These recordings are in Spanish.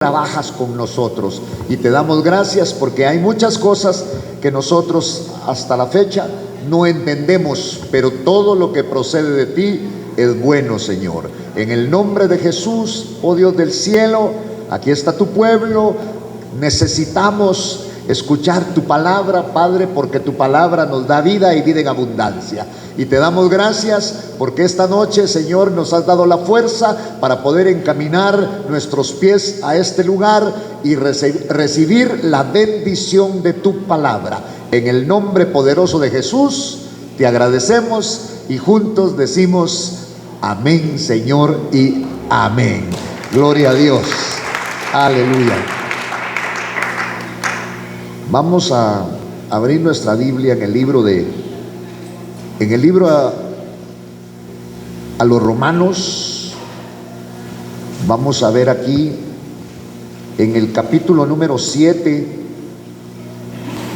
trabajas con nosotros y te damos gracias porque hay muchas cosas que nosotros hasta la fecha no entendemos, pero todo lo que procede de ti es bueno, Señor. En el nombre de Jesús, oh Dios del cielo, aquí está tu pueblo. Necesitamos escuchar tu palabra, Padre, porque tu palabra nos da vida y vida en abundancia. Y te damos gracias porque esta noche, Señor, nos has dado la fuerza para poder encaminar nuestros pies a este lugar y recibir la bendición de tu palabra. En el nombre poderoso de Jesús, te agradecemos y juntos decimos amén, Señor, y amén. Gloria a Dios. Aleluya. Vamos a abrir nuestra Biblia en el libro a los Romanos. Vamos a ver aquí en el capítulo número 7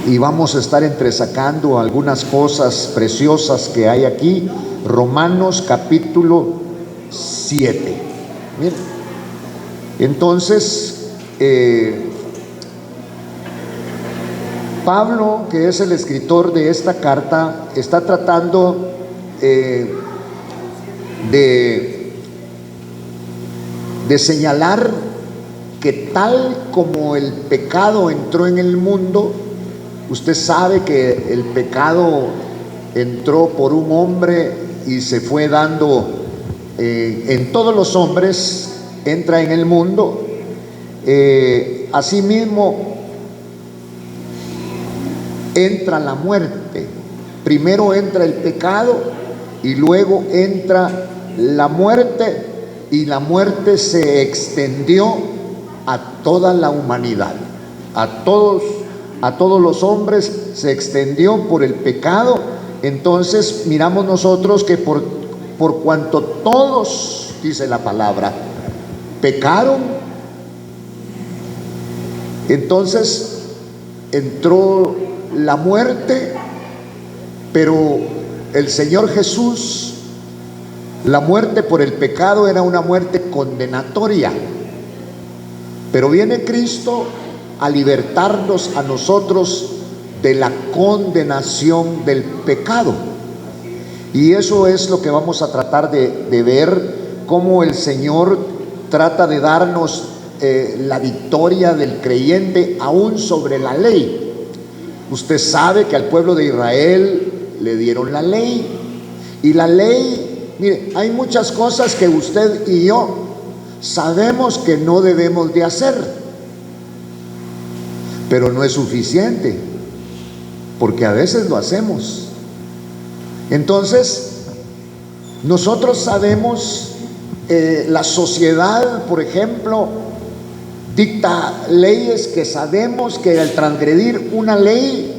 y vamos a estar entresacando algunas cosas preciosas que hay aquí. Romanos capítulo 7. Miren, entonces Pablo, que es el escritor de esta carta, está tratando de señalar que tal como el pecado entró en el mundo, usted sabe que el pecado entró por un hombre y se fue dando en todos los hombres, entra en el mundo. Asimismo entra la muerte. Primero entra el pecado y luego entra la muerte, y la muerte se extendió a toda la humanidad, a todos los hombres se extendió por el pecado. Entonces miramos nosotros que por cuanto todos, dice la palabra, pecaron, entonces entró la muerte. Pero el Señor Jesús, la muerte por el pecado era una muerte condenatoria, pero viene Cristo a libertarnos a nosotros de la condenación del pecado. Y eso es lo que vamos a tratar de ver, cómo el Señor trata de darnos la victoria del creyente aún sobre la ley. Usted sabe que al pueblo de Israel le dieron la ley, y la ley, mire, hay muchas cosas que usted y yo sabemos que no debemos de hacer, pero no es suficiente, porque a veces lo hacemos. Entonces nosotros sabemos, la sociedad, por ejemplo, dicta leyes que sabemos que al transgredir una ley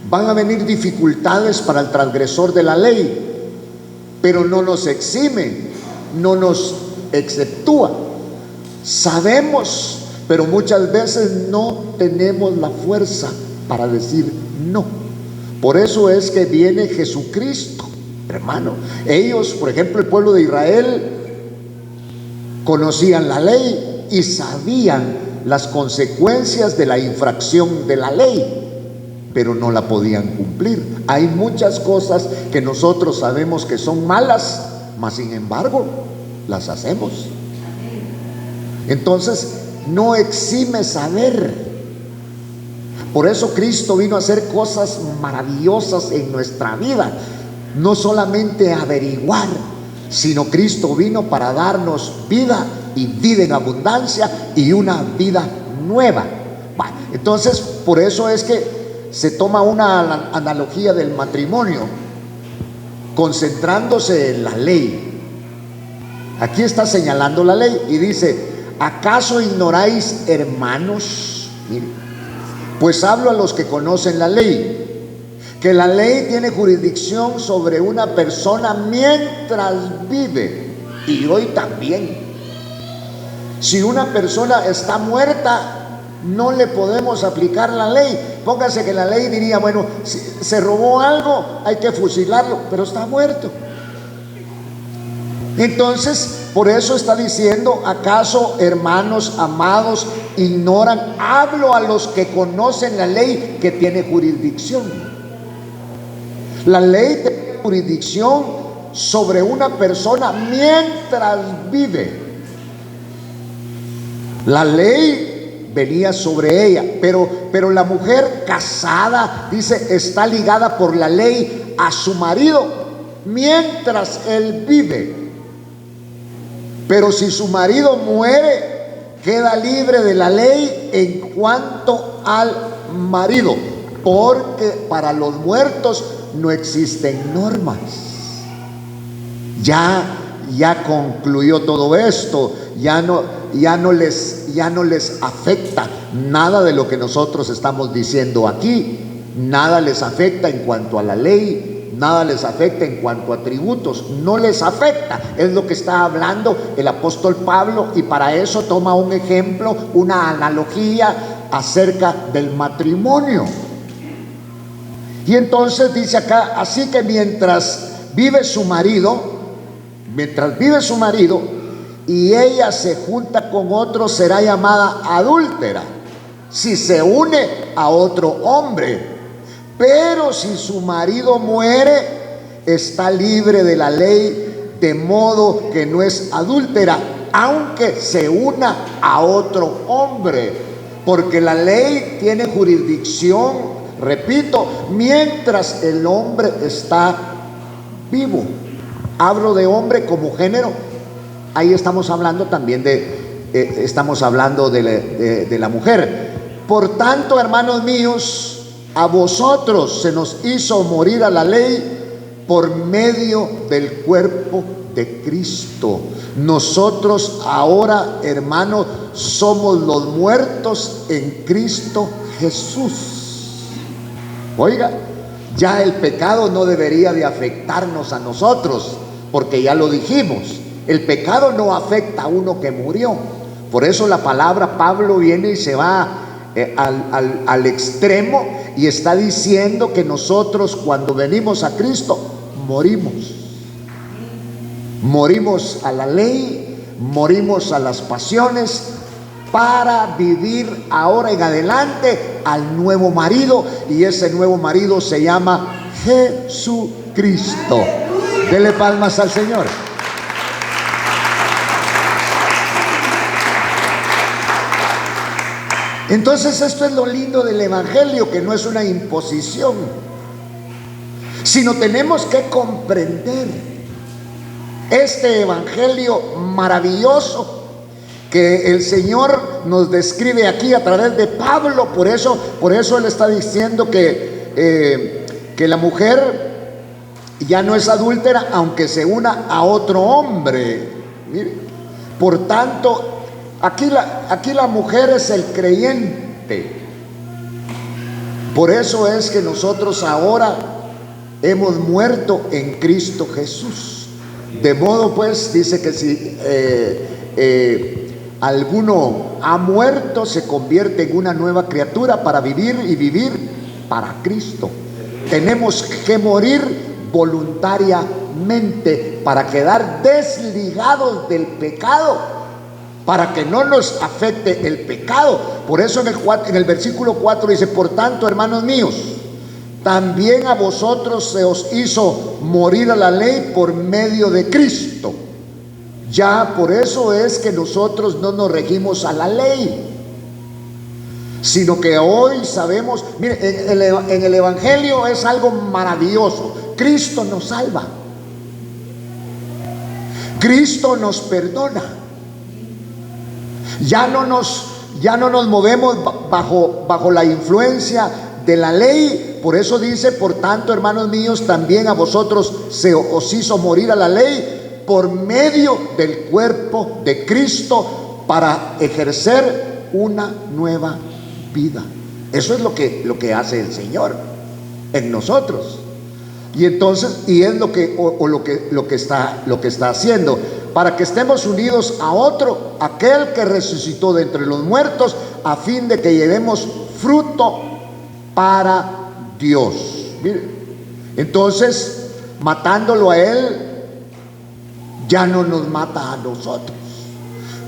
van a venir dificultades para el transgresor de la ley, pero no nos exime, no nos exceptúa. Sabemos, pero muchas veces no tenemos la fuerza para decir no. Por eso es que viene Jesucristo, hermano. Ellos, por ejemplo, el pueblo de Israel, conocían la ley y sabían las consecuencias de la infracción de la ley, pero no la podían cumplir. Hay muchas cosas que nosotros sabemos que son malas, mas sin embargo las hacemos. Entonces no exime saber. Por eso Cristo vino a hacer cosas maravillosas en nuestra vida, no solamente averiguar, sino Cristo vino para darnos vida, y vida en abundancia, y una vida nueva. Bueno, entonces por eso es que se toma una analogía del matrimonio, concentrándose en la ley. Aquí está señalando la ley y dice: ¿acaso ignoráis, hermanos? Mire, pues hablo a los que conocen la ley, que la ley tiene jurisdicción sobre una persona mientras vive, y hoy también. Si una persona está muerta, no le podemos aplicar la ley. Póngase que la ley diría, bueno, si se robó algo, hay que fusilarlo, pero está muerto. Entonces, por eso está diciendo: ¿acaso, hermanos amados, ignoran? Hablo a los que conocen la ley, que tiene jurisdicción. La ley tiene jurisdicción sobre una persona mientras vive. La ley venía sobre ella, pero la mujer casada, dice, está ligada por la ley a su marido mientras él vive. Pero si su marido muere, queda libre de la ley en cuanto al marido, porque para los muertos no existen normas. Ya concluyó todo esto, ya no les afecta nada de lo que nosotros estamos diciendo aquí. Nada les afecta en cuanto a la ley, nada les afecta en cuanto a tributos, no les afecta. Es lo que está hablando el apóstol Pablo, y para eso toma un ejemplo, una analogía acerca del matrimonio. Y entonces dice acá: así que mientras vive su marido y ella se junta con otro, será llamada adúltera si se une a otro hombre. Pero si su marido muere, está libre de la ley, de modo que no es adúltera, aunque se una a otro hombre, porque la ley tiene jurisdicción, repito, mientras el hombre está vivo. Hablo de hombre como género. Ahí estamos hablando también de la mujer. Por tanto, hermanos míos, a vosotros se nos hizo morir a la ley por medio del cuerpo de Cristo. Nosotros ahora, hermanos, somos los muertos en Cristo Jesús. Oiga, ya el pecado no debería de afectarnos a nosotros, porque ya lo dijimos, el pecado no afecta a uno que murió. Por eso la palabra, Pablo viene y se va al extremo y está diciendo que nosotros, cuando venimos a Cristo, morimos a la ley, morimos a las pasiones, para vivir ahora en adelante al nuevo marido, y ese nuevo marido se llama Jesucristo. Dele palmas al Señor. Entonces, esto es lo lindo del Evangelio, que no es una imposición, sino tenemos que comprender este Evangelio maravilloso que el Señor nos describe aquí a través de Pablo. Por eso él está diciendo que la mujer ya no es adúltera, aunque se una a otro hombre. Mire, por tanto, aquí la mujer es el creyente. Por eso es que nosotros ahora hemos muerto en Cristo Jesús. De modo pues, dice que si alguno ha muerto, se convierte en una nueva criatura para vivir, y vivir para Cristo. Tenemos que morir voluntariamente para quedar desligados del pecado, para que no nos afecte el pecado. Por eso en el versículo 4 dice: por tanto, hermanos míos, también a vosotros se os hizo morir a la ley por medio de Cristo. Ya por eso es que nosotros no nos regimos a la ley, sino que hoy sabemos. Mire, en el Evangelio es algo maravilloso. Cristo nos salva, Cristo nos perdona. Ya no nos movemos bajo la influencia de la ley. Por eso dice: por tanto, hermanos míos, también a vosotros se os hizo morir a la ley por medio del cuerpo de Cristo, para ejercer una nueva vida. Eso es lo que hace el Señor en nosotros. Y entonces, es lo que está haciendo, para que estemos unidos a otro, aquel que resucitó de entre los muertos, a fin de que llevemos fruto para Dios. Mire, entonces, matándolo a él, ya no nos mata a nosotros.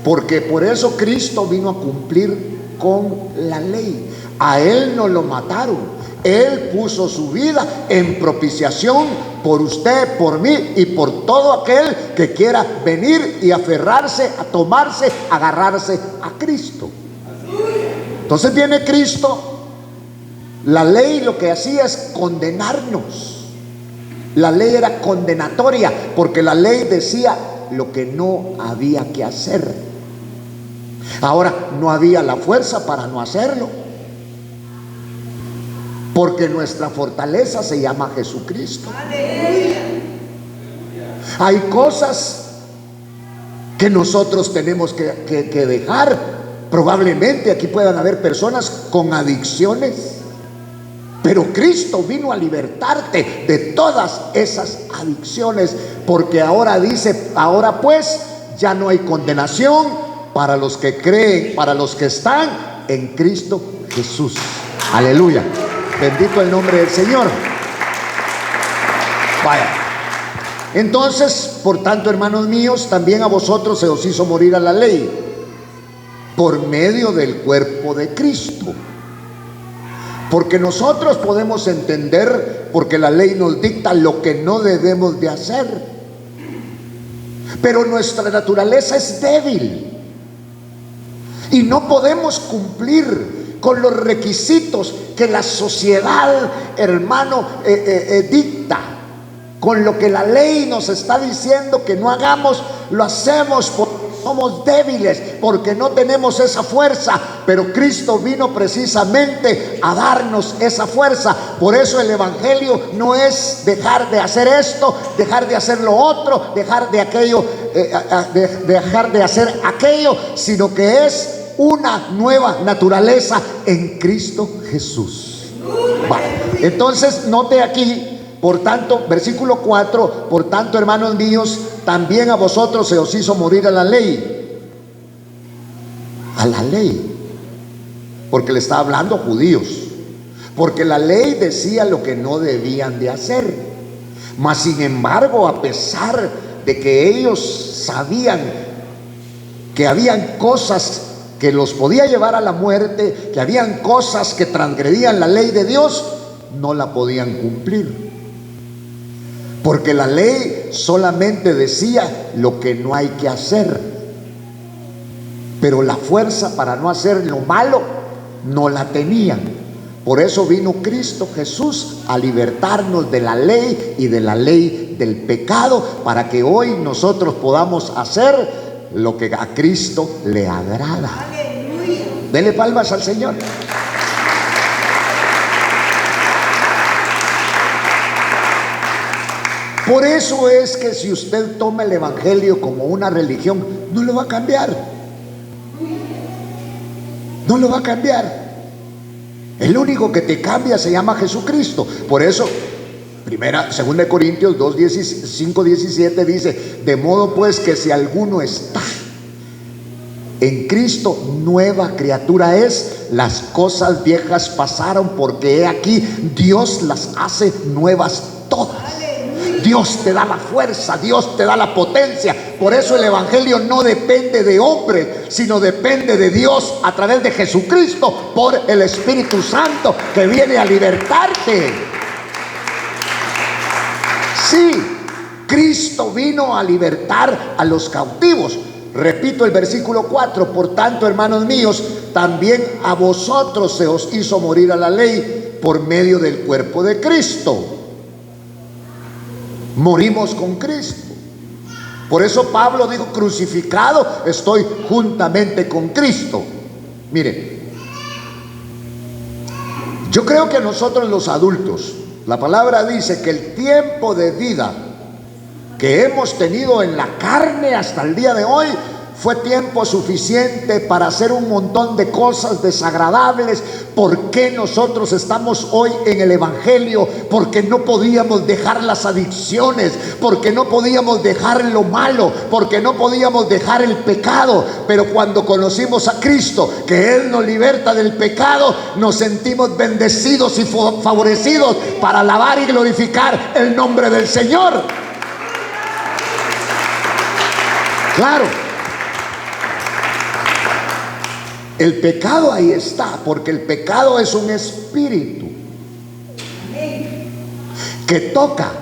Porque por eso Cristo vino a cumplir con la ley. A Él no lo mataron. Él puso su vida en propiciación por usted, por mí y por todo aquel que quiera venir y aferrarse, a tomarse, agarrarse a Cristo. Entonces viene Cristo. La ley lo que hacía es condenarnos. La ley era condenatoria porque la ley decía lo que no había que hacer. Ahora, no había la fuerza para no hacerlo, porque nuestra fortaleza se llama Jesucristo. Hay cosas que nosotros tenemos que dejar. Probablemente aquí puedan haber personas con adicciones, pero Cristo vino a libertarte de todas esas adicciones, porque ahora dice, ahora pues ya no hay condenación para los que creen, para los que están en Cristo Jesús. Aleluya. Bendito el nombre del Señor. Vaya. Entonces, por tanto, hermanos míos, también a vosotros se os hizo morir a la ley por medio del cuerpo de Cristo. Porque nosotros podemos entender, porque la ley nos dicta lo que no debemos de hacer, pero nuestra naturaleza es débil y no podemos cumplir con los requisitos que la sociedad, hermano, dicta. Con lo que la ley nos está diciendo que no hagamos, lo hacemos porque somos débiles, porque no tenemos esa fuerza. Pero Cristo vino precisamente a darnos esa fuerza. Por eso el evangelio no es dejar de hacer esto, dejar de hacer lo otro, dejar de aquello, dejar de hacer aquello, sino que es una nueva naturaleza en Cristo Jesús. Vale. Entonces note aquí, por tanto, versículo 4, por tanto, hermanos míos, también a vosotros se os hizo morir a la ley. A la ley. Porque le está hablando a judíos. Porque la ley decía lo que no debían de hacer. Mas sin embargo, a pesar de que ellos sabían que habían cosas que los podía llevar a la muerte, que habían cosas que transgredían la ley de Dios, no la podían cumplir. Porque la ley solamente decía lo que no hay que hacer, pero la fuerza para no hacer lo malo no la tenían. Por eso vino Cristo Jesús a libertarnos de la ley y de la ley del pecado, para que hoy nosotros podamos hacer lo que a Cristo le agrada. ¡Aleluya! Dele palmas al Señor. Por eso es que si usted toma el evangelio como una religión, no lo va a cambiar. No lo va a cambiar. El único que te cambia se llama Jesucristo. Por eso, 2 Corintios 5:17 dice: de modo pues que si alguno está en Cristo, nueva criatura es, las cosas viejas pasaron, porque he aquí, Dios las hace nuevas todas. Dios te da la fuerza, Dios te da la potencia. Por eso el evangelio no depende de hombre, sino depende de Dios a través de Jesucristo, por el Espíritu Santo que viene a libertarte. Sí, Cristo vino a libertar a los cautivos. Repito el versículo 4, por tanto, hermanos míos, también a vosotros se os hizo morir a la ley por medio del cuerpo de Cristo. Morimos con Cristo. Por eso Pablo dijo: crucificado estoy juntamente con Cristo. Miren, yo creo que nosotros los adultos, la palabra dice que el tiempo de vida que hemos tenido en la carne hasta el día de hoy fue tiempo suficiente para hacer un montón de cosas desagradables. ¿Por qué nosotros estamos hoy en el evangelio? Porque no podíamos dejar las adicciones, porque no podíamos dejar lo malo, porque no podíamos dejar el pecado. Pero cuando conocimos a Cristo, que Él nos liberta del pecado, nos sentimos bendecidos y favorecidos para alabar y glorificar el nombre del Señor. Claro, el pecado ahí está, porque el pecado es un espíritu que toca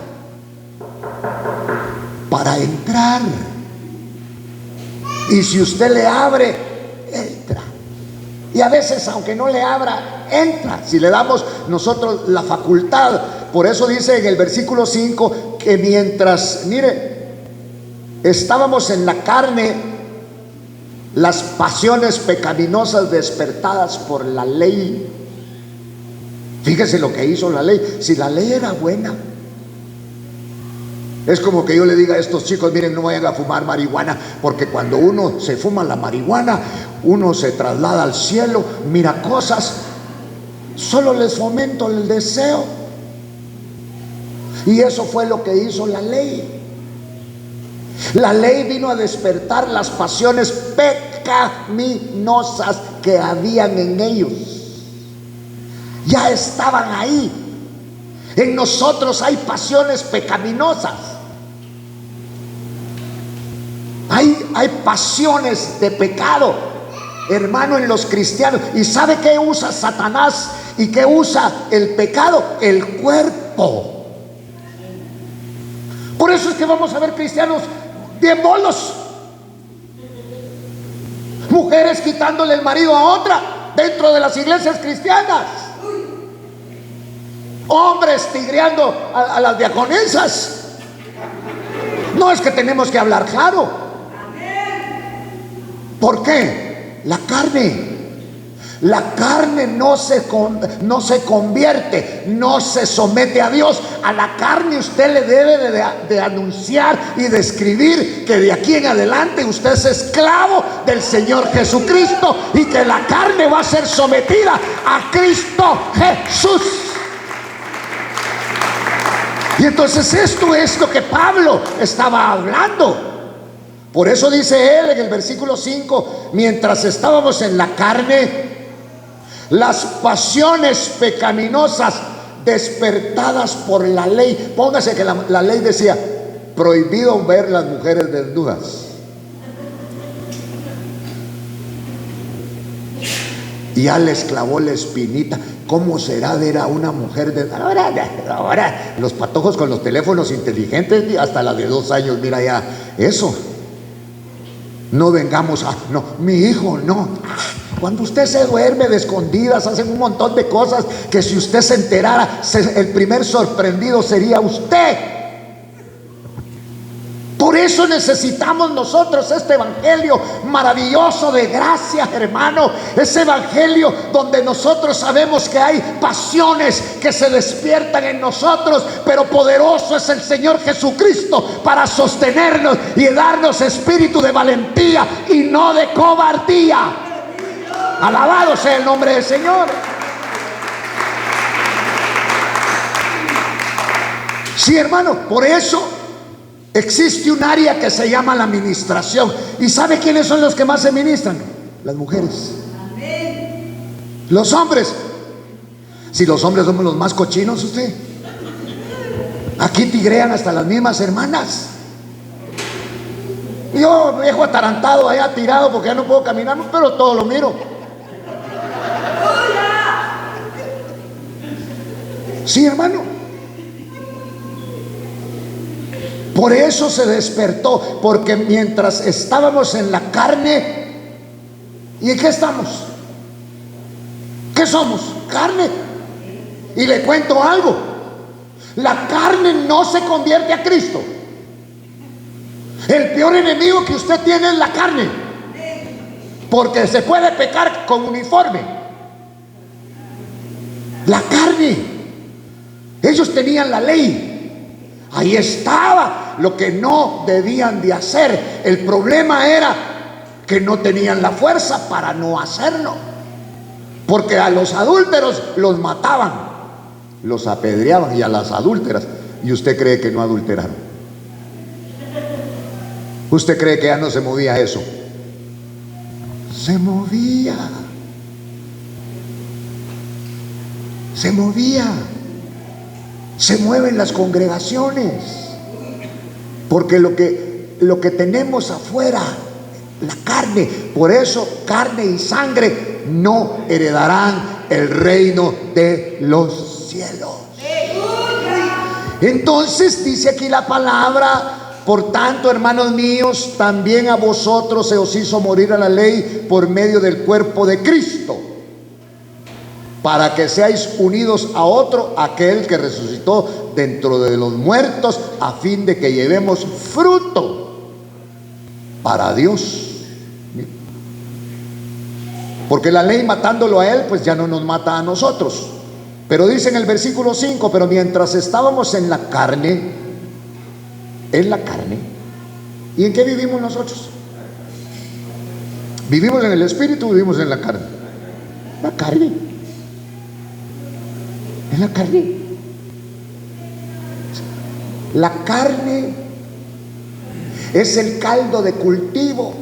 para entrar. Y si usted le abre, entra. Y a veces, aunque no le abra, entra. Si le damos nosotros la facultad. Por eso dice en el versículo 5 que mientras, mire, estábamos en la carne, las pasiones pecaminosas despertadas por la ley. Fíjese lo que hizo la ley. Si la ley era buena, es como que yo le diga a estos chicos: miren, no vayan a fumar marihuana, porque cuando uno se fuma la marihuana, uno se traslada al cielo, mira cosas. Solo les fomento el deseo. Y eso fue lo que hizo la ley. La ley vino a despertar las pasiones pecaminosas que habían en ellos. Ya estaban ahí. En nosotros hay pasiones pecaminosas. Hay pasiones de pecado, hermano, en los cristianos. ¿Y sabe qué usa Satanás y qué usa el pecado? El cuerpo. Por eso es que vamos a ver cristianos bien bolos, mujeres quitándole el marido a otra dentro de las iglesias cristianas, hombres tigreando a las diaconesas. No, es que tenemos que hablar claro. ¿Por qué? La carne no se convierte, no se somete a Dios. A la carne usted le debe de anunciar y describir que de aquí en adelante usted es esclavo del Señor Jesucristo y que la carne va a ser sometida a Cristo Jesús. Y entonces esto es lo que Pablo estaba hablando. Por eso dice él en el versículo 5: mientras estábamos en la carne, las pasiones pecaminosas despertadas por la ley. Póngase que la ley decía: prohibido ver las mujeres desnudas. Y ya les clavó la espinita. ¿Cómo será ver a una mujer desnuda? Ahora los patojos con los teléfonos inteligentes, hasta la de 2 años, mira ya eso. No vengamos a, no, mi hijo, no. Cuando usted se duerme de escondidas, hacen un montón de cosas que si usted se enterara, el primer sorprendido sería usted. Por eso necesitamos nosotros este evangelio maravilloso de gracia, hermano. Ese evangelio donde nosotros sabemos que hay pasiones que se despiertan en nosotros, pero poderoso es el Señor Jesucristo para sostenernos y darnos espíritu de valentía y no de cobardía. Alabado sea el nombre del Señor. Sí, hermano, por eso existe un área que se llama la ministración. ¿Y sabe quiénes son los que más se ministran? Las mujeres. Amén. Los hombres. Si los hombres somos los más cochinos, usted. Aquí tigrean hasta las mismas hermanas. Yo viejo atarantado allá tirado porque ya no puedo caminar, pero todo lo miro. Sí, hermano. Por eso se despertó, porque mientras estábamos en la carne, ¿y en qué estamos? ¿Qué somos? Carne. Y le cuento algo: la carne no se convierte a Cristo. El peor enemigo que usted tiene es la carne, porque se puede pecar con uniforme. La carne. Ellos tenían la ley. Ahí estaba lo que no debían de hacer. El problema era que no tenían la fuerza para no hacerlo, porque a los adúlteros los mataban, los apedreaban, y a las adúlteras. ¿Y usted cree que no adulteraron? ¿Usted cree que ya no se movía eso? Se movía. Se movía. Se mueven las congregaciones, porque lo que lo que tenemos afuera, la carne. Por eso carne y sangre no heredarán el reino de los cielos. Entonces dice aquí la palabra: por tanto, hermanos míos, también a vosotros se os hizo morir a la ley por medio del cuerpo de Cristo, para que seáis unidos a otro, aquel que resucitó dentro de los muertos, a fin de que llevemos fruto para Dios. Porque la ley, matándolo a él, pues ya no nos mata a nosotros. Pero dice en el versículo 5: pero mientras estábamos en la carne, ¿y en qué vivimos nosotros? ¿Vivimos en el espíritu o vivimos en la carne? La carne. En la carne. La carne es el caldo de cultivo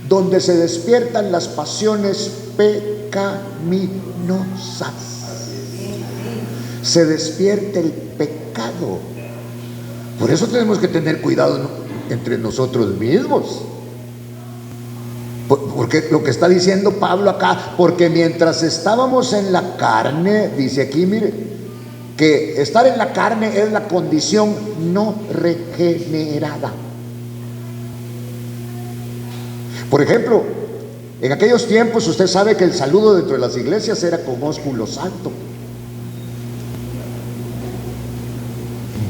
donde se despiertan las pasiones pecaminosas. Se despierta el pecado. Por eso tenemos que tener cuidado entre nosotros mismos. Porque lo que está diciendo Pablo acá: porque mientras estábamos en la carne, dice aquí, mire, que estar en la carne es la condición no regenerada. Por ejemplo, en aquellos tiempos usted sabe que el saludo dentro de las iglesias era con ósculo santo,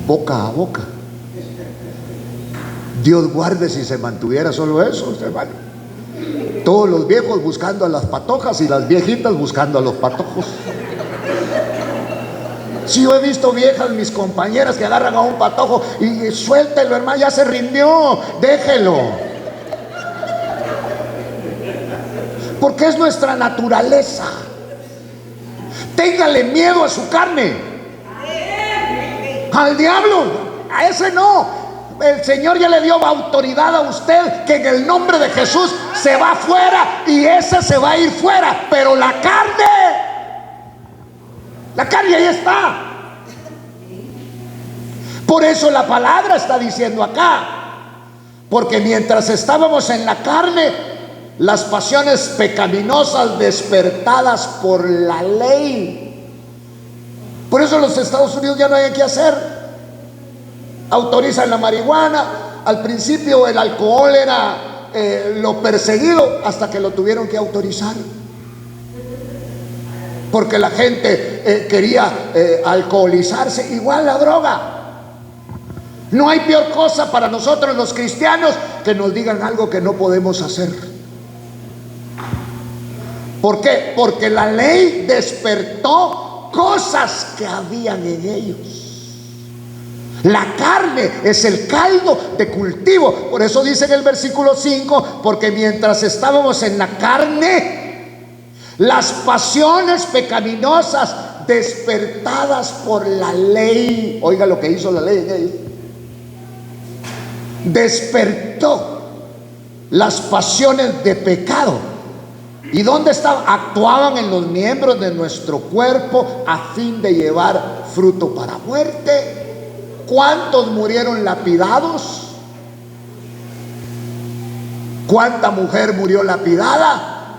boca a boca. Dios guarde si se mantuviera solo eso, hermano. Todos los viejos buscando a las patojas y las viejitas buscando a los patojos. Si yo he visto viejas, mis compañeras, que agarran a un patojo y suéltelo, hermano, ya se rindió, déjelo. Porque es nuestra naturaleza. Téngale miedo a su carne. Al diablo, a ese no. El Señor ya le dio autoridad a usted, que en el nombre de Jesús se va fuera y ese se va a ir fuera. Pero la carne ahí está. Por eso la palabra está diciendo acá: porque mientras estábamos en la carne, las pasiones pecaminosas despertadas por la ley. Por eso en los Estados Unidos ya no hay qué hacer. Autorizan la marihuana. Al principio el alcohol era lo perseguido, hasta que lo tuvieron que autorizar, porque la gente quería alcoholizarse. Igual la droga. No hay peor cosa para nosotros los cristianos que nos digan algo que no podemos hacer. ¿Por qué? Porque la ley despertó cosas que habían en ellos. La carne es el caldo de cultivo. Por eso dice en el versículo 5: porque mientras estábamos en la carne, las pasiones pecaminosas despertadas por la ley. Oiga lo que hizo la ley en ellos. Despertó las pasiones de pecado. ¿Y dónde estaban? Actuaban en los miembros de nuestro cuerpo a fin de llevar fruto para muerte. ¿Cuántos murieron lapidados? ¿Cuánta mujer murió lapidada?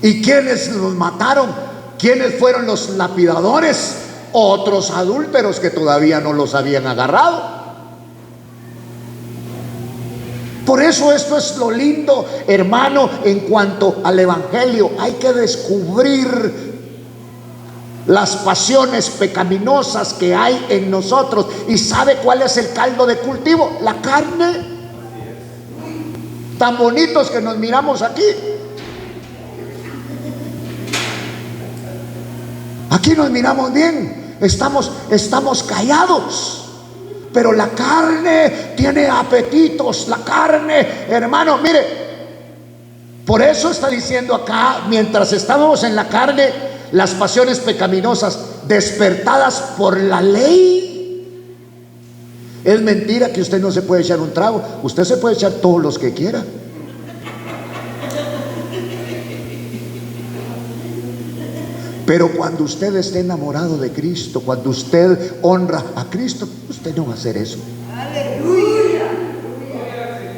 ¿Y quiénes los mataron? ¿Quiénes fueron los lapidadores? Otros adúlteros que todavía no los habían agarrado. Por eso esto es lo lindo, hermano, en cuanto al evangelio. Hay que descubrir las pasiones pecaminosas que hay en nosotros. ¿Y sabe cuál es el caldo de cultivo? La carne. Tan bonitos que nos miramos aquí. Aquí nos miramos bien, estamos callados. Pero la carne tiene apetitos. La carne, hermano, mire, por eso está diciendo acá: mientras estábamos en la carne, las pasiones pecaminosas despertadas por la ley. Es mentira que usted no se puede echar un trago. Usted se puede echar todos los que quiera. Pero cuando usted esté enamorado de Cristo, cuando usted honra a Cristo, usted no va a hacer eso. ¡Aleluya!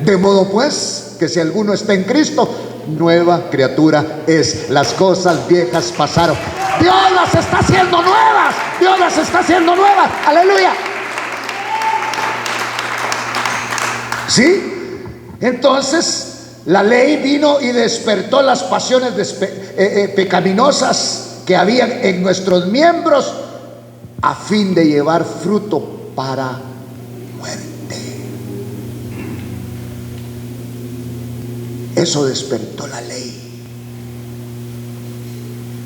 De modo pues que si alguno está en Cristo, nueva criatura es. Las cosas viejas pasaron. Dios las está haciendo nuevas. Dios las está haciendo nuevas. Aleluya. ¿Sí? Entonces la ley vino y despertó las pasiones pecaminosas que habían en nuestros miembros, a fin de llevar fruto para muerte. Eso despertó la ley.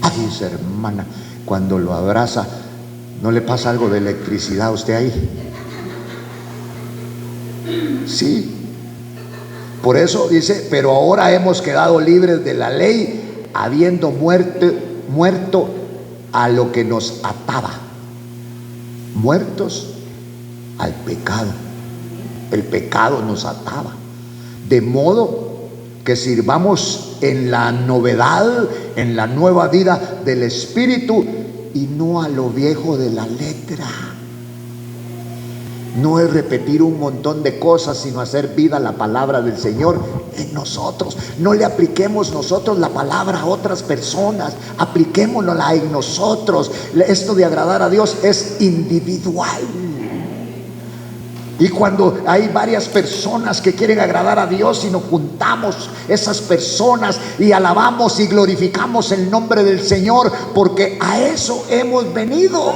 Ay, esa hermana, cuando lo abraza, ¿no le pasa algo de electricidad a usted ahí? Sí. Por eso dice, pero ahora hemos quedado libres de la ley, habiendo muerto a lo que nos ataba. Muertos al pecado. El pecado nos ataba. De modo que sirvamos en la novedad, en la nueva vida del Espíritu, y no a lo viejo de la letra. No es repetir un montón de cosas, sino hacer vida la palabra del Señor en nosotros. No le apliquemos nosotros la palabra a otras personas, apliquémonosla en nosotros. Esto de agradar a Dios es individual. Y cuando hay varias personas que quieren agradar a Dios y nos juntamos esas personas y alabamos y glorificamos el nombre del Señor, porque a eso hemos venido.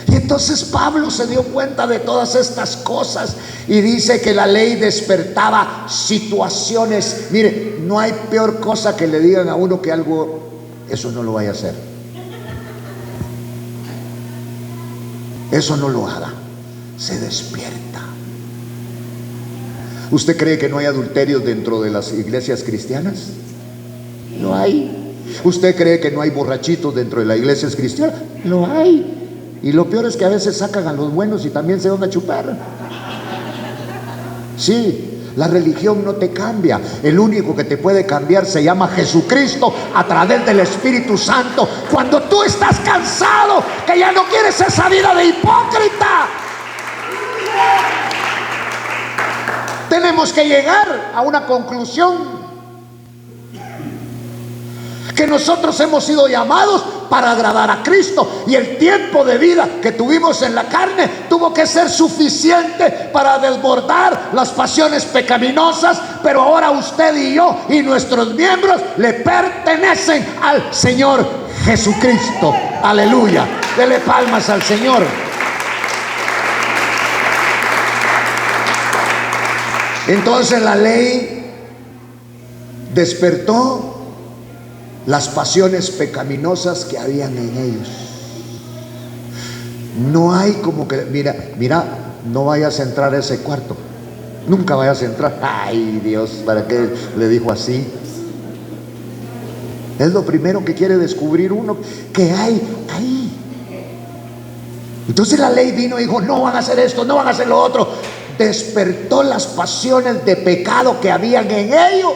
Y entonces Pablo se dio cuenta de todas estas cosas y dice que la ley despertaba situaciones. Mire, no hay peor cosa que le digan a uno que algo, eso no lo vaya a hacer, eso no lo haga. Se despierta. ¿Usted cree que no hay adulterios dentro de las iglesias cristianas? No hay. ¿Usted cree que no hay borrachitos dentro de las iglesias cristianas? No hay. Y lo peor es que a veces sacan a los buenos y también se van a chupar. Sí, la religión no te cambia. El único que te puede cambiar se llama Jesucristo a través del Espíritu Santo. Cuando tú estás cansado, que ya no quieres esa vida de hipócrita, tenemos que llegar a una conclusión: que nosotros hemos sido llamados para agradar a Cristo, y el tiempo de vida que tuvimos en la carne tuvo que ser suficiente para desbordar las pasiones pecaminosas. Pero ahora usted y yo y nuestros miembros le pertenecen al Señor Jesucristo. Aleluya. Dele palmas al Señor. Entonces la ley despertó las pasiones pecaminosas que habían en ellos. No hay como que, mira, no vayas a entrar a ese cuarto, nunca vayas a entrar. Ay, Dios, ¿para qué le dijo así? Es lo primero que quiere descubrir uno, que hay ahí. Entonces la ley vino y dijo, no van a hacer esto, no van a hacer lo otro. Despertó las pasiones de pecado que habían en ellos.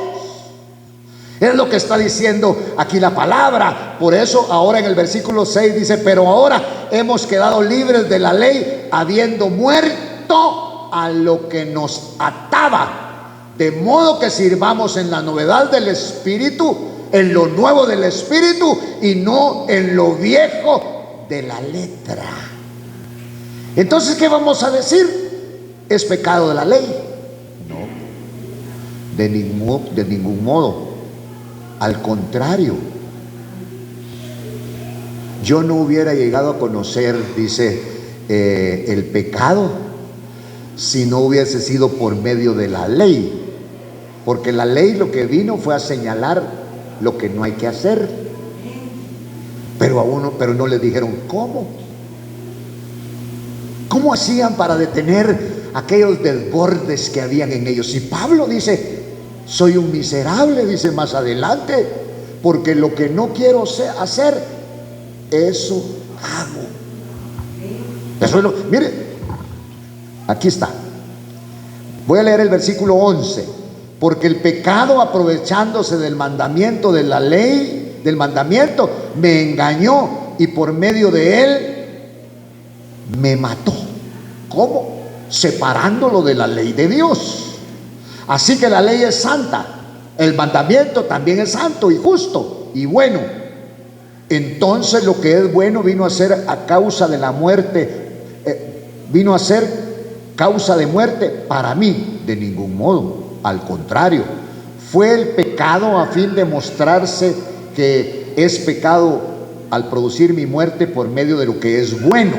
Es lo que está diciendo aquí la palabra. Por eso ahora en el versículo 6 dice, pero ahora hemos quedado libres de la ley, habiendo muerto a lo que nos ataba, de modo que sirvamos en la novedad del Espíritu, en lo nuevo del Espíritu, y no en lo viejo de la letra. Entonces, ¿qué vamos a decir? ¿Es pecado de la ley? No, de ningún modo. Al contrario, yo no hubiera llegado a conocer, dice, el pecado si no hubiese sido por medio de la ley, porque la ley lo que vino fue a señalar lo que no hay que hacer, pero no le dijeron cómo hacían para detener aquellos desbordes que habían en ellos. Y Pablo dice, soy un miserable, dice más adelante, porque lo que no quiero hacer, eso hago. Eso es mire, aquí está. Voy a leer el versículo 11. Porque el pecado, aprovechándose del mandamiento de la ley, del mandamiento, me engañó y por medio de él me mató. ¿Cómo? separándolo de la ley de Dios. Así que la ley es santa, el mandamiento también es santo y justo y bueno. Entonces lo que es bueno vino a ser a causa de la muerte, vino a ser causa de muerte para mí, de ningún modo. Al contrario, fue el pecado a fin de mostrarse que es pecado al producir mi muerte por medio de lo que es bueno,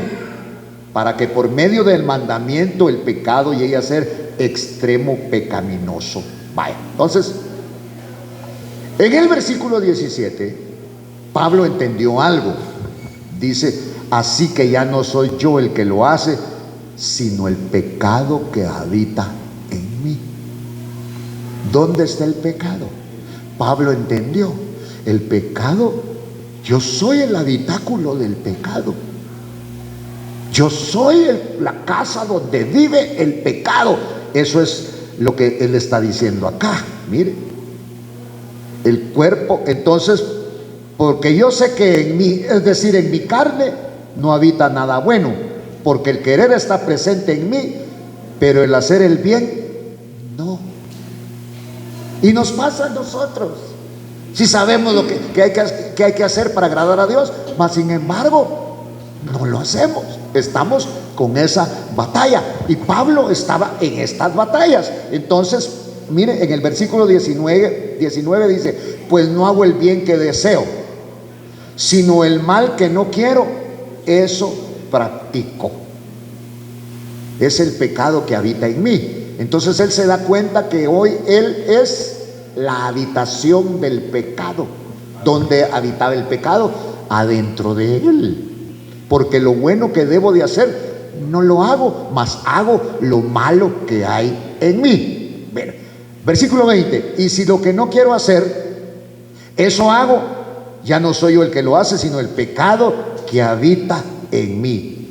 para que por medio del mandamiento el pecado llegue a ser extremo pecaminoso. Vaya, entonces, en el versículo 17, Pablo entendió algo. Dice, así que ya no soy yo el que lo hace, sino el pecado que habita en mí. ¿Dónde está el pecado? Pablo entendió, el pecado, yo soy el habitáculo del pecado. Yo soy la casa donde vive el pecado. Eso es lo que él está diciendo acá. Mire, el cuerpo, entonces, porque yo sé que en mí, es decir, en mi carne, no habita nada bueno, porque el querer está presente en mí, pero el hacer el bien, no. Y nos pasa a nosotros. Si sabemos lo que hay que hacer para agradar a Dios, mas sin embargo, no lo hacemos. Estamos con esa batalla. Y Pablo estaba en estas batallas. Entonces, mire, en el versículo 19 dice, pues no hago el bien que deseo, sino el mal que no quiero, eso practico. Es el pecado que habita en mí. Entonces él se da cuenta que hoy él es la habitación del pecado. ¿Dónde habitaba el pecado? Adentro de él. Porque lo bueno que debo de hacer no lo hago, mas hago lo malo que hay en mí. Bueno, versículo 20, y si lo que no quiero hacer, eso hago, ya no soy yo el que lo hace, sino el pecado que habita en mí.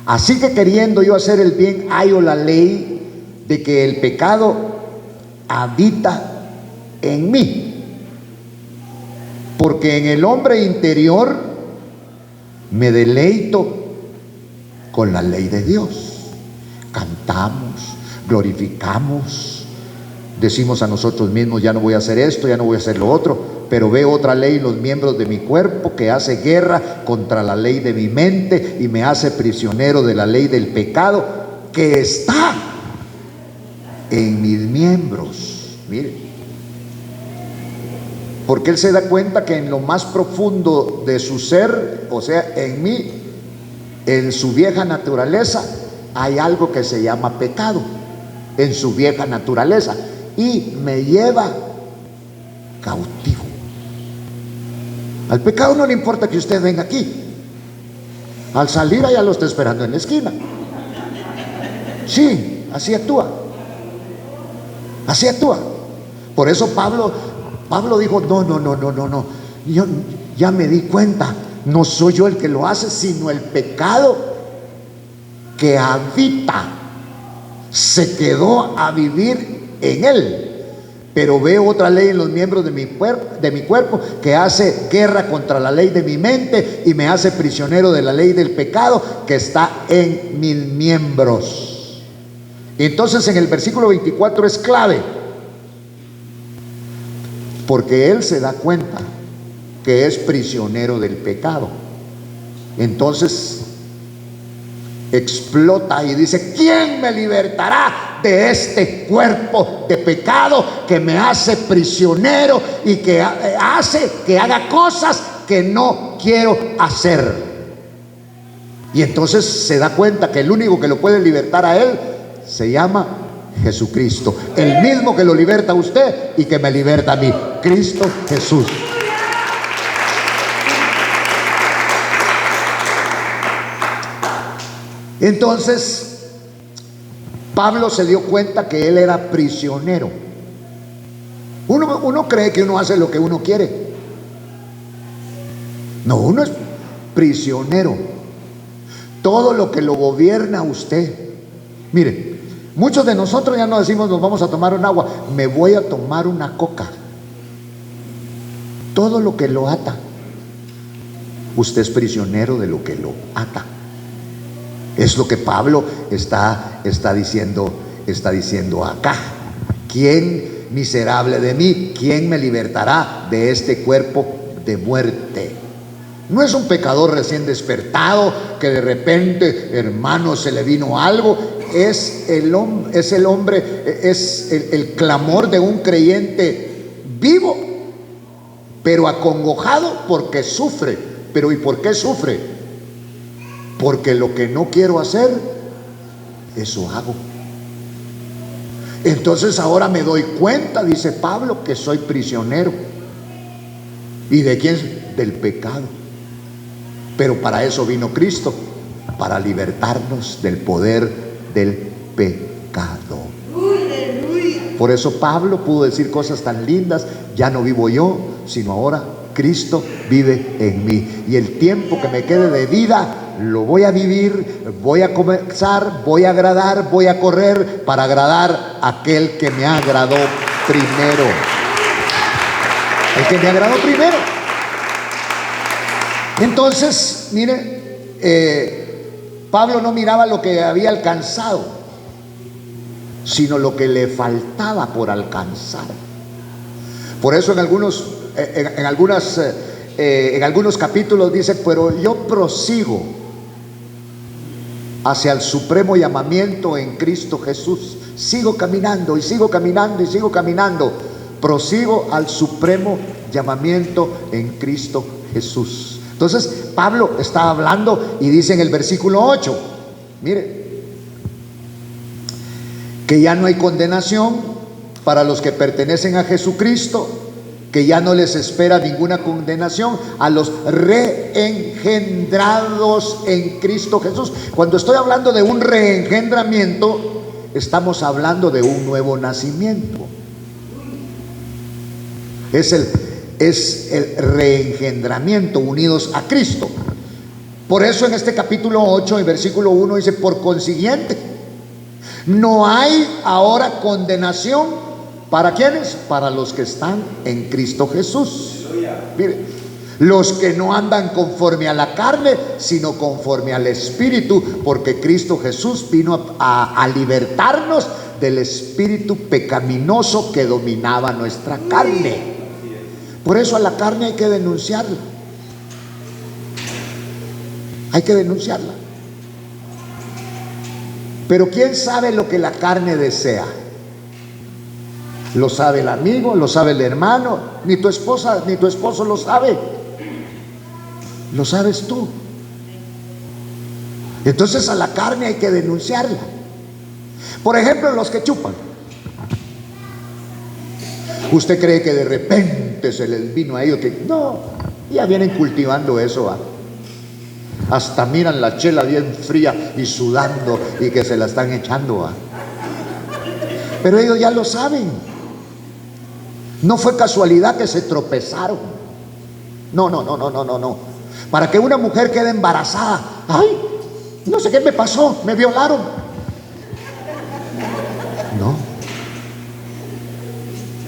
Así que queriendo yo hacer el bien, hallo la ley de que el pecado habita en mí. Porque en el hombre interior me deleito con la ley de Dios. Cantamos, glorificamos, decimos a nosotros mismos, ya no voy a hacer esto, ya no voy a hacer lo otro, pero veo otra ley en los miembros de mi cuerpo que hace guerra contra la ley de mi mente y me hace prisionero de la ley del pecado que está en mis miembros. Mire, porque él se da cuenta que en lo más profundo de su ser, o sea, en mí, en su vieja naturaleza, hay algo que se llama pecado, en su vieja naturaleza, y me lleva cautivo. Al pecado no le importa que usted venga aquí, al salir allá lo está esperando en la esquina. Sí, así actúa. Así actúa. Por eso Pablo dijo, no, yo ya me di cuenta, no soy yo el que lo hace, sino el pecado que habita, se quedó a vivir en él. Pero veo otra ley en los miembros de mi cuerpo que hace guerra contra la ley de mi mente y me hace prisionero de la ley del pecado que está en mis miembros. Entonces en el versículo 24 es clave, porque él se da cuenta que es prisionero del pecado. Entonces explota y dice, ¿quién me libertará de este cuerpo de pecado que me hace prisionero y que hace que haga cosas que no quiero hacer? Y entonces se da cuenta que el único que lo puede libertar a él se llama Jesucristo, el mismo que lo liberta a usted y que me liberta a mí, Cristo Jesús. Entonces Pablo se dio cuenta que él era prisionero. Uno cree que uno hace lo que uno quiere. No, uno es prisionero. Todo lo que lo gobierna a usted. Mire, muchos de nosotros ya no decimos nos vamos a tomar un agua, me voy a tomar una coca. Todo lo que lo ata, usted es prisionero de lo que lo ata. Es lo que Pablo está diciendo acá. ¿Quién miserable de mí? ¿Quién me libertará de este cuerpo de muerte? No es un pecador recién despertado que de repente, hermano, se le vino algo. Es el clamor de un creyente vivo, pero acongojado porque sufre. Pero ¿y por qué sufre? Porque lo que no quiero hacer, eso hago. Entonces ahora me doy cuenta, dice Pablo, que soy prisionero. ¿Y de quién? Del pecado. Pero para eso vino Cristo, para libertarnos del poder del pecado. Por eso Pablo pudo decir cosas tan lindas: ya no vivo yo, sino ahora Cristo vive en mí. Y el tiempo que me quede de vida lo voy a vivir, voy a comenzar, voy a agradar, voy a correr para agradar a aquel que me agradó primero. El que me agradó primero. Entonces, mire, Pablo no miraba lo que había alcanzado, sino lo que le faltaba por alcanzar. Por eso en algunos capítulos dice: pero yo prosigo hacia el supremo llamamiento en Cristo Jesús. Sigo caminando y sigo caminando y sigo caminando. Prosigo al supremo llamamiento en Cristo Jesús. Entonces Pablo está hablando y dice en el versículo 8, mire, que ya no hay condenación para los que pertenecen a Jesucristo, que ya no les espera ninguna condenación a los reengendrados en Cristo Jesús. Cuando estoy hablando de un reengendramiento, estamos hablando de un nuevo nacimiento. Es el reengendramiento, unidos a Cristo. Por eso en este capítulo 8, en versículo 1 dice: por consiguiente, no hay ahora condenación. ¿Para quiénes? Para los que están en Cristo Jesús. Mire, los que no andan conforme a la carne, sino conforme al Espíritu, porque Cristo Jesús vino a libertarnos del espíritu pecaminoso que dominaba nuestra carne. Por eso a la carne hay que denunciarla. Hay que denunciarla. Pero ¿quién sabe lo que la carne desea? Lo sabe el amigo, lo sabe el hermano, ni tu esposa ni tu esposo lo sabe. Lo sabes tú. Entonces a la carne hay que denunciarla. Por ejemplo, los que chupan. ¿Usted cree que de repente se les vino a ellos que no? Ya vienen cultivando eso, ¿va? Hasta miran la chela bien fría y sudando y que se la están echando, ¿va? Pero ellos ya lo saben. No fue casualidad que se tropezaron. No. Para que una mujer quede embarazada, ay, no sé qué me pasó, me violaron. No.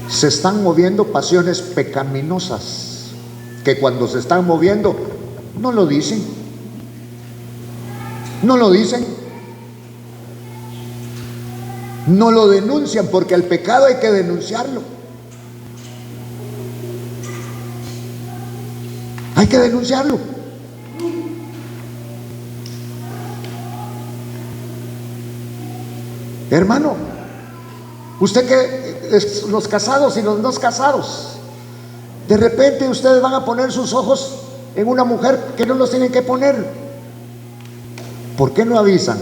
Se están moviendo pasiones pecaminosas que cuando se están moviendo no lo dicen. No lo dicen. No lo denuncian, porque al pecado hay que denunciarlo. Hay que denunciarlo. Hermano, usted que es los casados y los no casados, de repente ustedes van a poner sus ojos en una mujer que no los tienen que poner. ¿Por qué no avisan?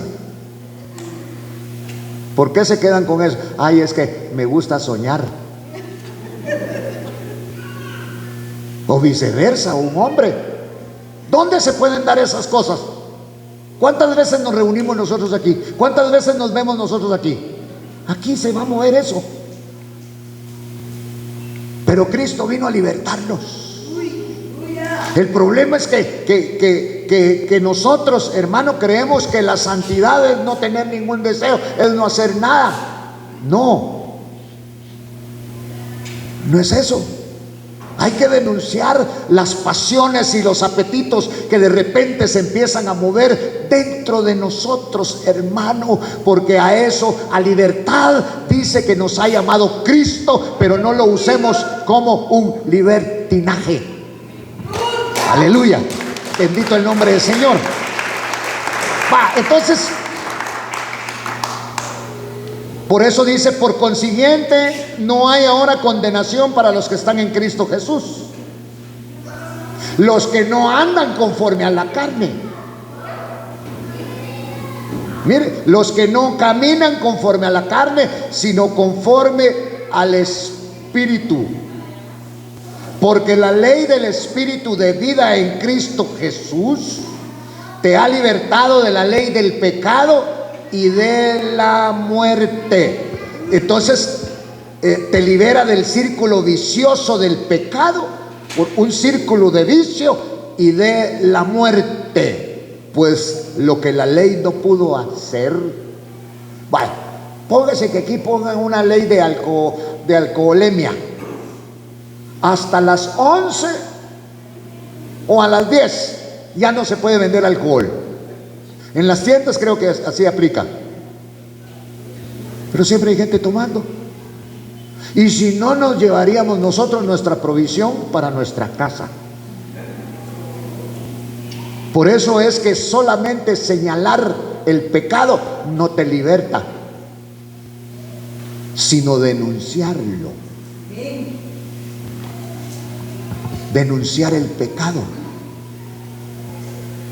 ¿Por qué se quedan con eso? Ay, es que me gusta soñar. O viceversa, un hombre. ¿Dónde se pueden dar esas cosas? ¿Cuántas veces nos reunimos nosotros aquí? ¿Cuántas veces nos vemos nosotros aquí? Aquí se va a mover eso. Pero Cristo vino a libertarnos. El problema es que nosotros, hermano, creemos que la santidad es no tener ningún deseo, es no hacer nada. No es eso. Hay que denunciar las pasiones y los apetitos que de repente se empiezan a mover dentro de nosotros, hermano, porque a eso, a libertad, dice que nos ha llamado Cristo, pero no lo usemos como un libertinaje. Aleluya, bendito el nombre del Señor. Entonces, por eso dice: por consiguiente, no hay ahora condenación para los que están en Cristo Jesús, los que no andan conforme a la carne. Mire, los que no caminan conforme a la carne, sino conforme al Espíritu. Porque la ley del Espíritu de vida en Cristo Jesús te ha libertado de la ley del pecado y de la muerte. Entonces te libera del círculo vicioso del pecado, un círculo de vicio y de la muerte. Pues lo que la ley no pudo hacer. Bueno, póngase que aquí pongan una ley de alcoholemia. Hasta las 11 o a las 10 ya no se puede vender alcohol. En las tiendas creo que así aplica. Pero siempre hay gente tomando. Y si no, nos llevaríamos nosotros nuestra provisión para nuestra casa. Por eso es que solamente señalar el pecado no te liberta, sino denunciarlo. Denunciar el pecado.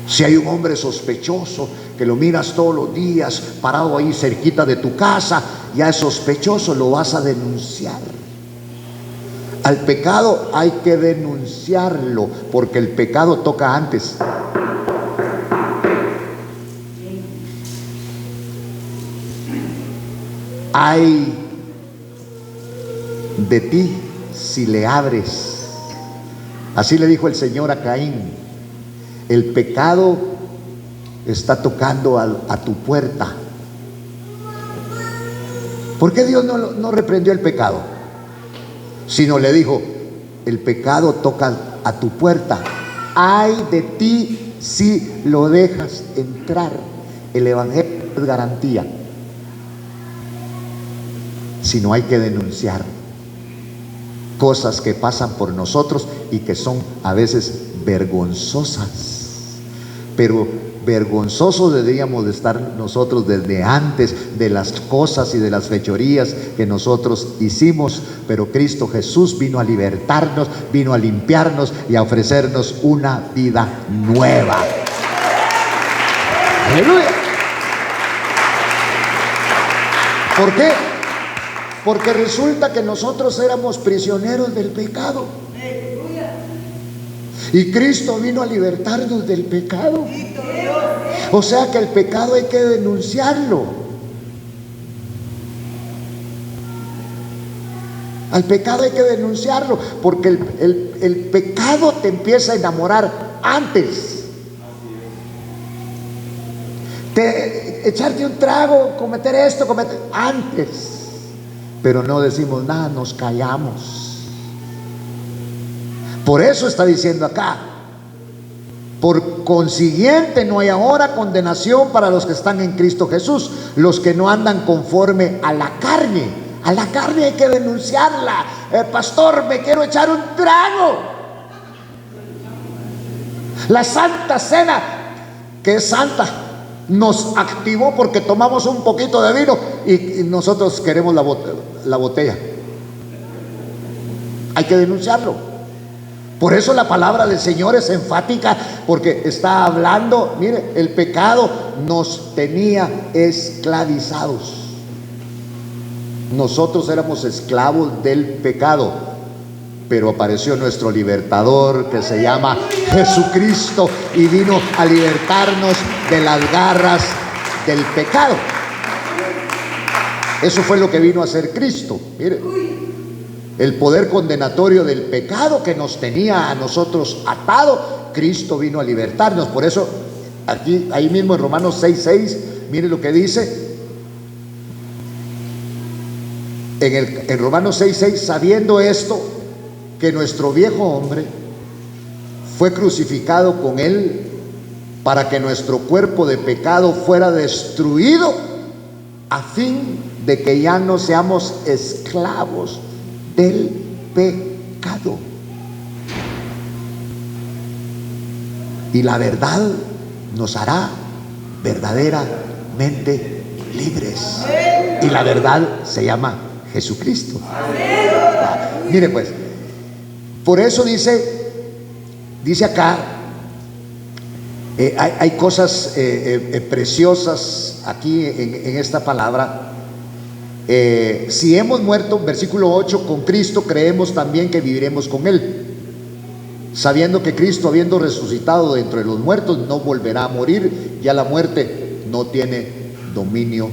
Si hay un hombre sospechoso que lo miras todos los días parado ahí cerquita de tu casa, ya es sospechoso, lo vas a denunciar. Al pecado hay que denunciarlo, porque el pecado toca antes. Ay de ti si le abres. Así le dijo el Señor a Caín: el pecado está tocando a tu puerta. ¿Por qué Dios no reprendió el pecado? Sino le dijo: el pecado toca a tu puerta. Ay de ti si lo dejas entrar. El evangelio es garantía. Sino hay que denunciar cosas que pasan por nosotros y que son a veces vergonzosas. Pero vergonzosos deberíamos de estar nosotros desde antes de las cosas y de las fechorías que nosotros hicimos. Pero Cristo Jesús vino a libertarnos, vino a limpiarnos y a ofrecernos una vida nueva. ¡Aleluya! ¿Por qué? Porque resulta que nosotros éramos prisioneros del pecado. Y Cristo vino a libertarnos del pecado. O sea que el pecado hay que denunciarlo. Al pecado hay que denunciarlo, porque el pecado te empieza a enamorar antes. Echarte un trago, cometer esto, antes. Pero no decimos nada, nos callamos. Por eso está diciendo acá: por consiguiente no hay ahora condenación para los que están en Cristo Jesús, los que no andan conforme a la carne. A la carne hay que denunciarla. Pastor, me quiero echar un trago. La Santa Cena, que es santa, nos activó porque tomamos un poquito de vino y nosotros queremos la botella. Hay que denunciarlo. Por eso la palabra del Señor es enfática, porque está hablando, mire, el pecado nos tenía esclavizados. Nosotros éramos esclavos del pecado, pero apareció nuestro libertador, que se llama Jesucristo, y vino a libertarnos de las garras del pecado. Eso fue lo que vino a hacer Cristo. Mire, el poder condenatorio del pecado que nos tenía a nosotros atado, Cristo vino a libertarnos. Por eso aquí, ahí mismo en Romanos 6:6, mire lo que dice. En Romanos 6:6: sabiendo esto, que nuestro viejo hombre fue crucificado con Él para que nuestro cuerpo de pecado fuera destruido, a fin de que ya no seamos esclavos del pecado. Y la verdad nos hará verdaderamente libres. Y la verdad se llama Jesucristo. Mire pues, por eso dice acá, hay cosas preciosas aquí en esta palabra. Si hemos muerto, versículo 8, con Cristo, creemos también que viviremos con Él, sabiendo que Cristo, habiendo resucitado de entre los muertos, no volverá a morir, ya la muerte no tiene dominio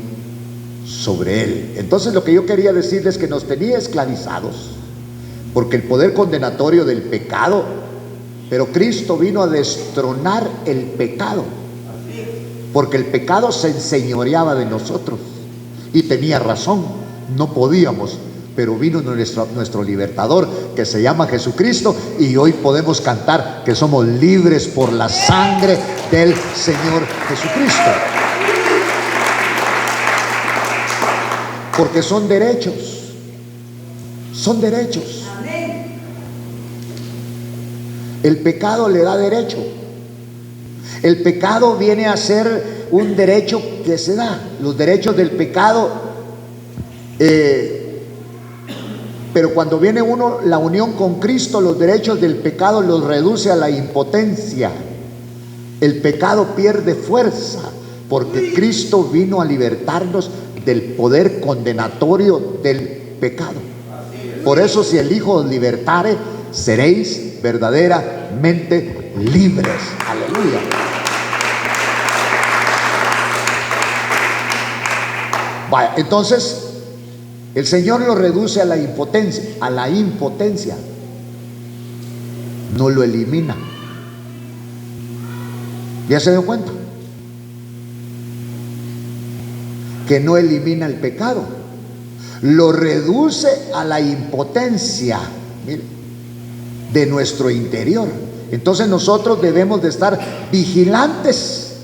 sobre Él. Entonces lo que yo quería decirles es que nos tenía esclavizados, porque el poder condenatorio del pecado, pero Cristo vino a destronar el pecado, porque el pecado se enseñoreaba de nosotros, y tenía razón, no podíamos, pero vino nuestro libertador, que se llama Jesucristo, y hoy podemos cantar que somos libres por la sangre del Señor Jesucristo, porque son derechos. El pecado le da derecho. El pecado viene a ser un derecho que se da. Los derechos del pecado, pero cuando viene la unión con Cristo, los derechos del pecado los reduce a la impotencia. El pecado pierde fuerza, porque Cristo vino a libertarnos del poder condenatorio del pecado. Por eso, si el Hijo os libertare, seréis verdaderamente libres. Aleluya. Vaya, entonces el Señor lo reduce a la impotencia, no lo elimina. ¿Ya se dio cuenta? Que no elimina el pecado, lo reduce a la impotencia, mire, de nuestro interior. Entonces nosotros debemos de estar vigilantes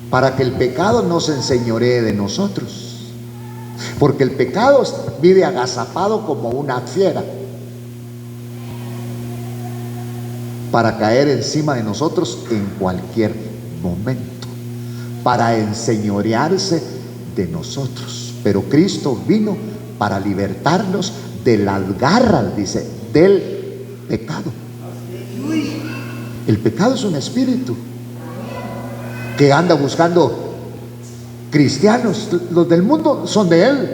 para que el pecado no se enseñoree de nosotros, porque el pecado vive agazapado como una fiera para caer encima de nosotros en cualquier momento, para enseñorearse de nosotros. Pero Cristo vino para libertarnos de las garras, dice, del pecado. El pecado es un espíritu que anda buscando cristianos. Los del mundo son de él.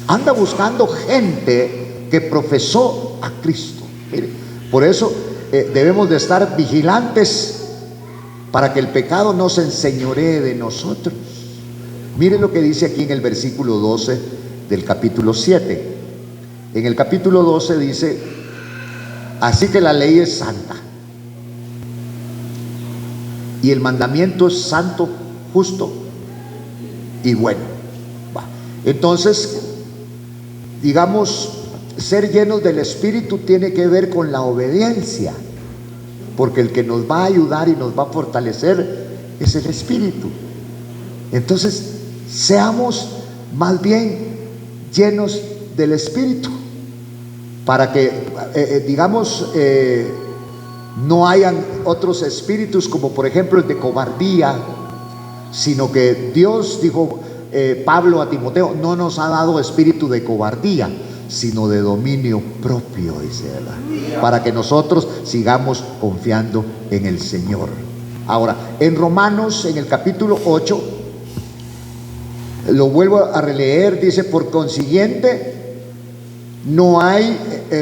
Anda buscando gente que profesó a Cristo. Mire, por eso debemos de estar vigilantes para que el pecado no se enseñoree de nosotros. Mire lo que dice aquí en el versículo 12 del capítulo 7. En el capítulo 12 dice: así que la ley es santa y el mandamiento es santo, justo y bueno. Entonces, digamos, ser llenos del Espíritu tiene que ver con la obediencia, porque el que nos va a ayudar y nos va a fortalecer es el Espíritu. Entonces, seamos más bien llenos del Espíritu, para que no hayan otros espíritus, como por ejemplo el de cobardía, sino que Dios, dijo Pablo a Timoteo, no nos ha dado espíritu de cobardía, sino de dominio propio, dice él, para que nosotros sigamos confiando en el Señor. Ahora, en Romanos, en el capítulo 8, lo vuelvo a releer, dice: por consiguiente, no hay,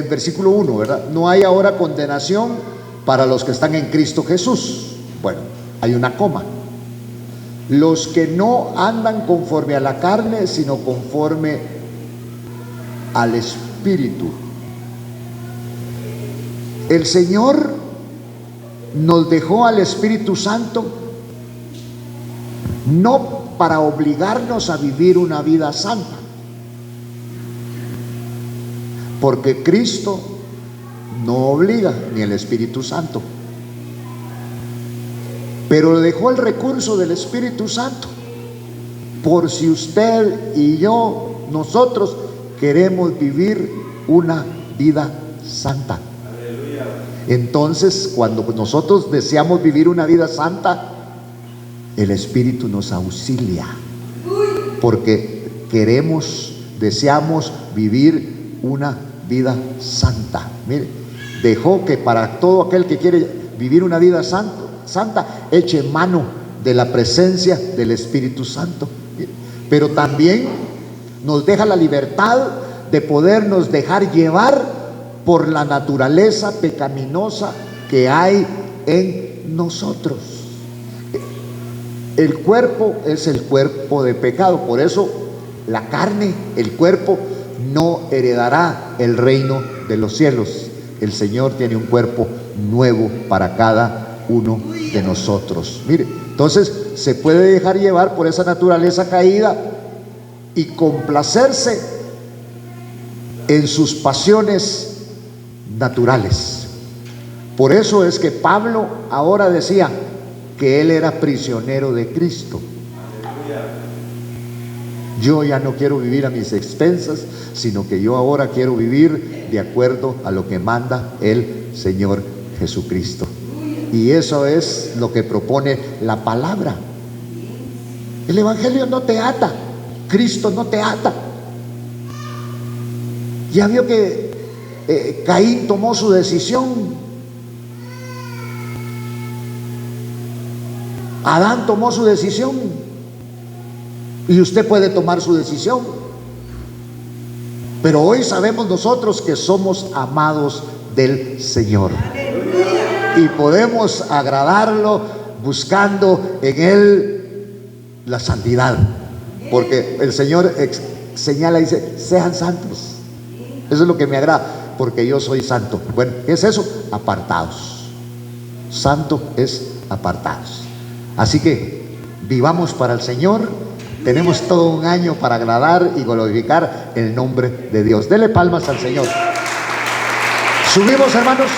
versículo 1, ¿verdad? No hay ahora condenación para los que están en Cristo Jesús. Bueno, hay una coma. Los que no andan conforme a la carne, sino conforme al Espíritu. El Señor nos dejó al Espíritu Santo no para obligarnos a vivir una vida santa, porque Cristo no obliga, ni el Espíritu Santo, pero dejó el recurso del Espíritu Santo por si usted y yo, nosotros queremos vivir una vida santa. Entonces, cuando nosotros deseamos vivir una vida santa, el Espíritu nos auxilia, porque deseamos vivir una vida santa. Mire, dejó que para todo aquel que quiere vivir una vida santa, eche mano de la presencia del Espíritu Santo. Pero también nos deja la libertad de podernos dejar llevar por la naturaleza pecaminosa que hay en nosotros. El cuerpo es el cuerpo de pecado, por eso la carne, el cuerpo, no heredará el reino de los cielos. El Señor tiene un cuerpo nuevo para cada uno de nosotros. Mire, entonces se puede dejar llevar por esa naturaleza caída y complacerse en sus pasiones naturales. Por eso es que Pablo ahora decía que él era prisionero de Cristo. Yo ya no quiero vivir a mis expensas, sino que yo ahora quiero vivir de acuerdo a lo que manda el Señor Jesucristo. Y eso es lo que propone la palabra. El Evangelio no te ata, Cristo no te ata. Ya vio que Caín tomó su decisión, Adán tomó su decisión, y usted puede tomar su decisión. Pero hoy sabemos nosotros que somos amados del Señor y podemos agradarlo buscando en Él la santidad, porque el Señor señala y dice: sean santos. Eso es lo que me agrada, porque yo soy santo. Bueno, ¿qué es eso? Apartados. Santo es apartados. Así que vivamos para el Señor. Tenemos todo un año para agradar y glorificar el nombre de Dios. Dele palmas al Señor. Subimos, hermanos.